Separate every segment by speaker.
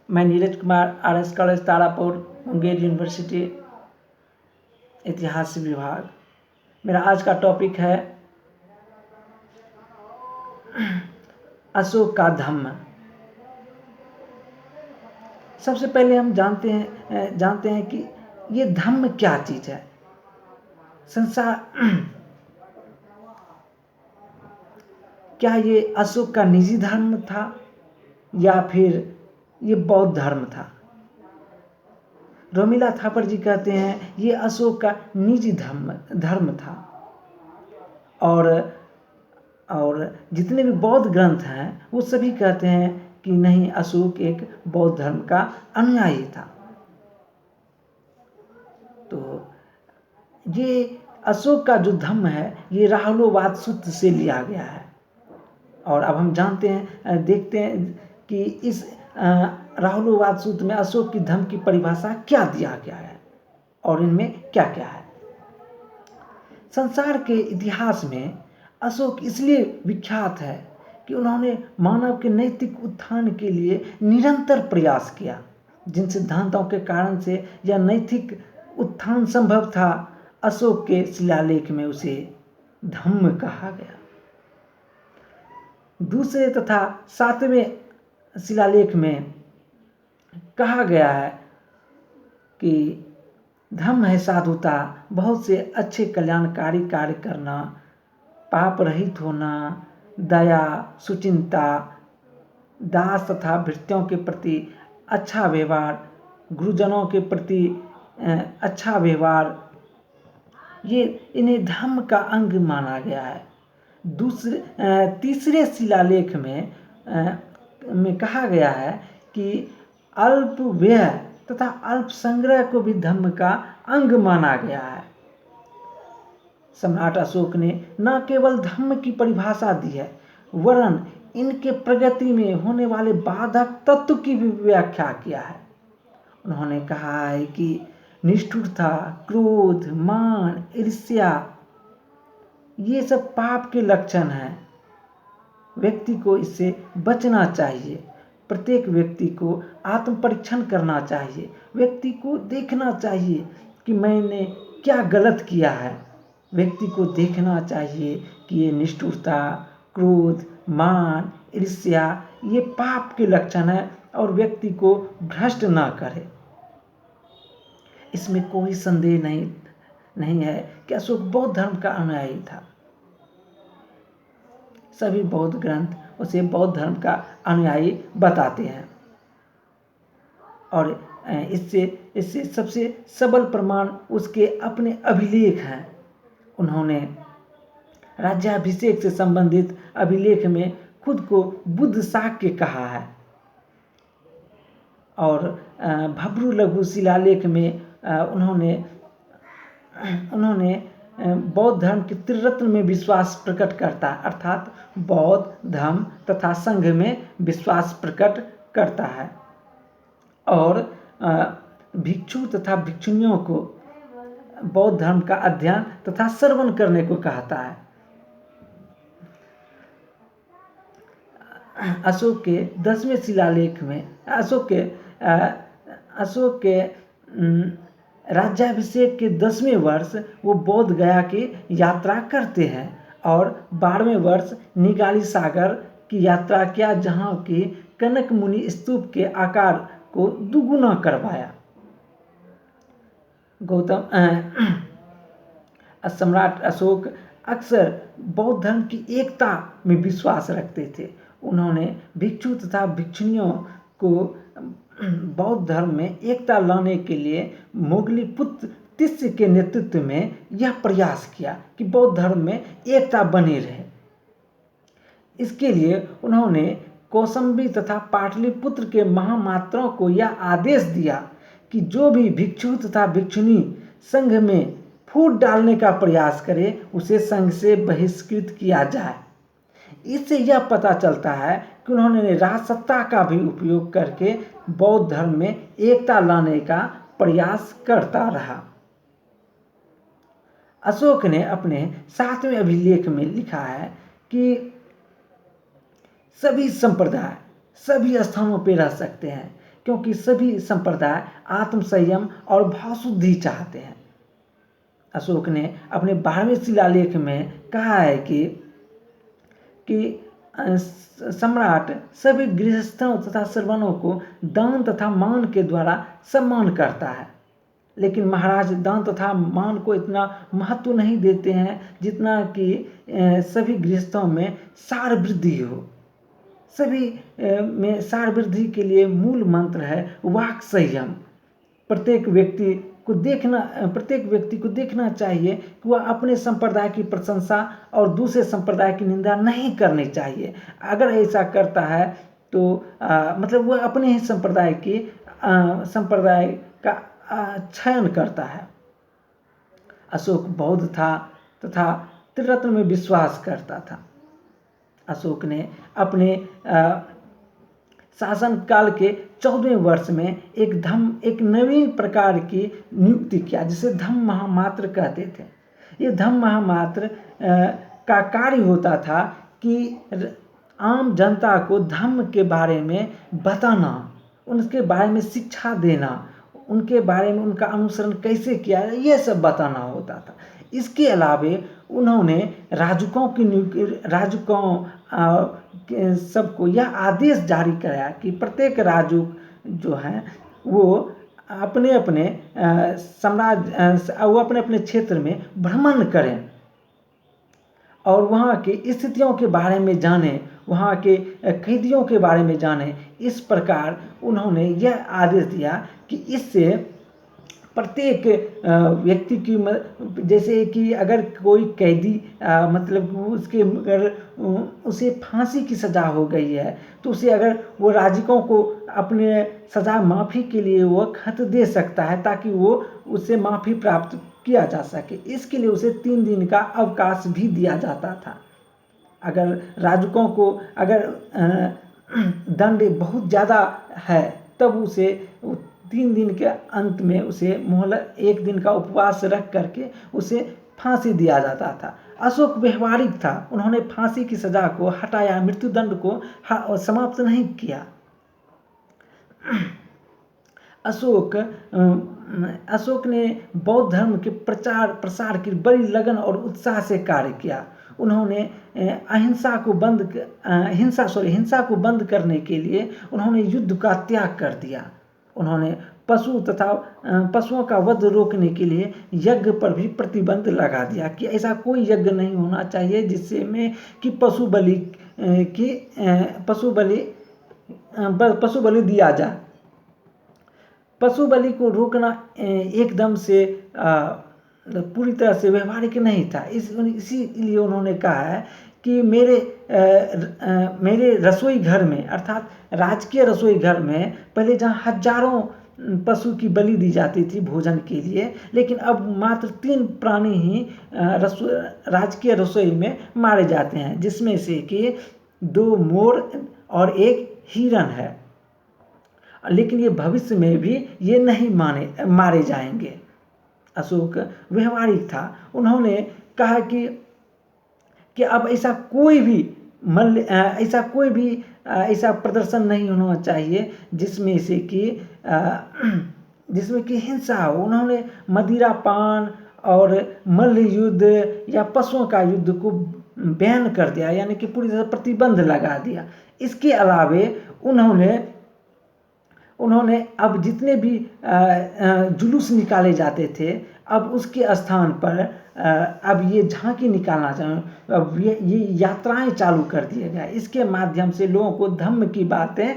Speaker 1: मैं Neeraj Kumar, RS college Tarapur, Munger university, इतिहास विभाग। मेरा आज का टॉपिक है अशोक का धम्म। सबसे पहले हम जानते हैं कि ये धम्म क्या चीज़ है। संसार क्या ये अशोक का निजी धर्म था या फिर ये बौद्ध धर्म था। रोमिला थापर जी कहते हैं ये अशोक का निजी धर्म था और जितने भी बौद्ध ग्रंथ हैं वो सभी कहते हैं कि नहीं, अशोक एक बौद्ध धर्म का अनुयायी था। तो ये अशोक का जो धम्म है ये राहुलोवाद सूत्र से लिया गया है। और अब हम देखते हैं कि इस राहुलोवाद सूत्र में अशोक की धम्म की परिभाषा क्या दिया गया है और इनमें क्या क्या है। संसार के इतिहास में अशोक इसलिए विख्यात है कि उन्होंने मानव के नैतिक उत्थान के लिए निरंतर प्रयास किया। जिन सिद्धांतों के कारण से यह नैतिक उत्थान संभव था, अशोक के शिलालेख में उसे धम्म कहा गया। दूसरे तथा 7वें शिलालेख में कहा गया है कि धम्म है साधुता, बहुत से अच्छे कल्याणकारी कार्य करना, पाप रहित होना, दया, सुचिंता, दास तथा भृत्यों के प्रति अच्छा व्यवहार, गुरुजनों के प्रति अच्छा व्यवहार, ये इन्हें धम्म का अंग माना गया है। तीसरे शिलालेख में कहा गया है कि अल्प व्यय तथा अल्प संग्रह को भी धम्म का अंग माना गया है। सम्राट अशोक ने न केवल धम्म की परिभाषा दी है वरन इनके प्रगति में होने वाले बाधक तत्व की भी व्याख्या किया है। उन्होंने कहा है कि निष्ठुरता, क्रोध, मान, ईर्ष्या ये सब पाप के लक्षण हैं। व्यक्ति को इससे बचना चाहिए। प्रत्येक व्यक्ति को आत्म परीक्षण करना चाहिए। व्यक्ति को देखना चाहिए कि मैंने क्या गलत किया है। व्यक्ति को देखना चाहिए कि ये निष्ठुरता, क्रोध, मान, ईर्ष्या ये पाप के लक्षण है और व्यक्ति को भ्रष्ट ना करे। इसमें कोई संदेह नहीं है कि अशोक बौद्ध धर्म का अनुयायी था। सभी बौद्ध ग्रंथ उसे बौद्ध धर्म का अनुयायी बताते हैं और इससे सबसे सबल प्रमाण उसके अपने अभिलेख हैं। उन्होंने राज्याभिषेक से संबंधित अभिलेख में खुद को बुद्ध शाक्य कहा है और भब्रू लघु शिलालेख में उन्होंने बौद्ध धर्म के त्रिरत्न में विश्वास प्रकट करता है, अर्थात बौद्ध धर्म तथा संघ में विश्वास प्रकट करता है और भिक्षु तथा भिक्षुणियों को बौद्ध धर्म का अध्ययन तथा श्रवण करने को कहता है। अशोक के 10वें शिलालेख में अशोक के राज्याभिषेक के 10वें वर्ष वो बोध गया की यात्रा करते हैं और 12वें वर्ष निगाली सागर की यात्रा किया, जहाँ की कनक मुनि स्तूप के आकार को दुगुना करवाया। सम्राट अशोक अक्सर बौद्ध धर्म की एकता में विश्वास रखते थे। उन्होंने भिक्षु तथा भिक्षुणियों को बौद्ध धर्म में एकता लाने के लिए मोगलीपुत्र तिस्य के नेतृत्व में यह प्रयास किया कि बौद्ध धर्म में एकता बनी रहे। इसके लिए उन्होंने कौसंबी तथा पाटलिपुत्र के महामात्रों को यह आदेश दिया कि जो भी भिक्षु तथा भिक्षुणी संघ में फूट डालने का प्रयास करे उसे संघ से बहिष्कृत किया जाए। इससे यह पता चलता है कि उन्होंने राजसत्ता का भी उपयोग करके बौद्ध धर्म में एकता लाने का प्रयास करता रहा। अशोक ने अपने 7वें अभिलेख में लिखा है कि सभी संप्रदाय सभी स्थानों पर रह सकते हैं, क्योंकि सभी संप्रदाय आत्म संयम और भावशुद्धि चाहते हैं। अशोक ने अपने 12वें शिलालेख में कहा है कि सम्राट सभी गृहस्थों तथा श्रवणों को दान तथा मान के द्वारा सम्मान करता है, लेकिन महाराज दान तथा मान को इतना महत्व नहीं देते हैं जितना कि सभी गृहस्थों में सार वृद्धि हो। सभी में सार वृद्धि के लिए मूल मंत्र है वाक् संयम। प्रत्येक व्यक्ति को देखना चाहिए कि वह अपने संप्रदाय की प्रशंसा और दूसरे संप्रदाय की निंदा नहीं करनी चाहिए। अगर ऐसा करता है तो मतलब वह अपने ही संप्रदाय का क्षयन करता है। अशोक बौद्ध था तथा त्रिरत्न में विश्वास करता था। अशोक ने अपने शासन काल के 14वें वर्ष में एक नवीन प्रकार की नियुक्ति किया, जिसे धम्म महामात्र कहते थे। ये धम्म महामात्र का कार्य होता था कि आम जनता को धम्म के बारे में बताना, उनके बारे में शिक्षा देना, उनके बारे में उनका अनुसरण कैसे किया जाए, ये सब बताना होता था। इसके अलावे उन्होंने राजकों सबको यह आदेश जारी कराया कि प्रत्येक राजुक जो हैं वो अपने अपने क्षेत्र में भ्रमण करें और वहाँ की स्थितियों के बारे में जानें, वहाँ के कैदियों के बारे में जानें। इस प्रकार उन्होंने यह आदेश दिया कि इससे प्रत्येक व्यक्ति की जैसे कि अगर कोई कैदी मतलब अगर उसे फांसी की सज़ा हो गई है तो उसे अगर वो राजकों को अपने सज़ा माफ़ी के लिए वो खत दे सकता है ताकि वो उससे माफ़ी प्राप्त किया जा सके। इसके लिए उसे 3 दिन का अवकाश भी दिया जाता था। अगर राजकों को अगर दंड बहुत ज़्यादा है तब उसे 3 दिन के अंत में उसे मोहलत 1 दिन का उपवास रख करके उसे फांसी दिया जाता था। अशोक व्यवहारिक था, उन्होंने फांसी की सज़ा को हटाया, मृत्युदंड को समाप्त नहीं किया। अशोक ने बौद्ध धर्म के प्रचार प्रसार की बड़ी लगन और उत्साह से कार्य किया। उन्होंने हिंसा को बंद करने के लिए उन्होंने युद्ध का त्याग कर दिया। उन्होंने पशुओं का वध रोकने के लिए यज्ञ पर भी प्रतिबंध लगा दिया कि ऐसा कोई यज्ञ नहीं होना चाहिए जिससे में कि पशु बलि दिया जाए। पशु बलि को रोकना एकदम से पूरी तरह से व्यवहारिक नहीं था। इसीलिए उन्होंने कहा है कि मेरे रसोई घर में अर्थात राजकीय रसोई घर में पहले जहाँ हजारों पशु की बलि दी जाती थी भोजन के लिए, लेकिन अब मात्र 3 प्राणी ही राजकीय रसोई में मारे जाते हैं, जिसमें से कि 2 मोर और 1 हिरन है। लेकिन ये भविष्य में भी ये नहीं मारे जाएंगे। अशोक व्यवहारिक था। उन्होंने कहा कि अब ऐसा कोई भी ऐसा प्रदर्शन नहीं होना चाहिए जिसमें कि हिंसा हो। उन्होंने मदिरा पान और मल्ल युद्ध या पशुओं का युद्ध को बैन कर दिया, यानी कि पूरी तरह प्रतिबंध लगा दिया। इसके अलावे उन्होंने अब जितने भी जुलूस निकाले जाते थे अब उसके स्थान पर अब ये झांकी निकालना चाहिए, अब ये यात्राएं चालू कर दिए गए। इसके माध्यम से लोगों को धम्म की बातें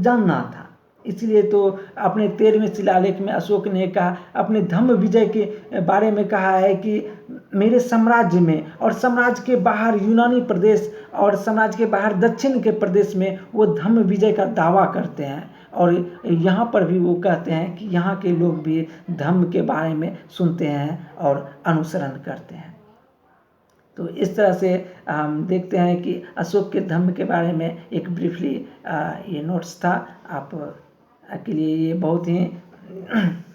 Speaker 1: जानना था। इसलिए तो अपने 13वें शिलालेख में अशोक ने कहा, अपने धम्म विजय के बारे में कहा है कि मेरे साम्राज्य में और साम्राज्य के बाहर यूनानी प्रदेश और साम्राज्य के बाहर दक्षिण के प्रदेश में वो धम्म विजय का दावा करते हैं। और यहाँ पर भी वो कहते हैं कि यहाँ के लोग भी धम्म के बारे में सुनते हैं और अनुसरण करते हैं। तो इस तरह से हम देखते हैं कि अशोक के धम्म के बारे में एक ब्रीफली ये नोट्स था। आप के लिए ये बहुत ही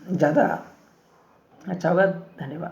Speaker 1: ज़्यादा अच्छा होगा। धन्यवाद।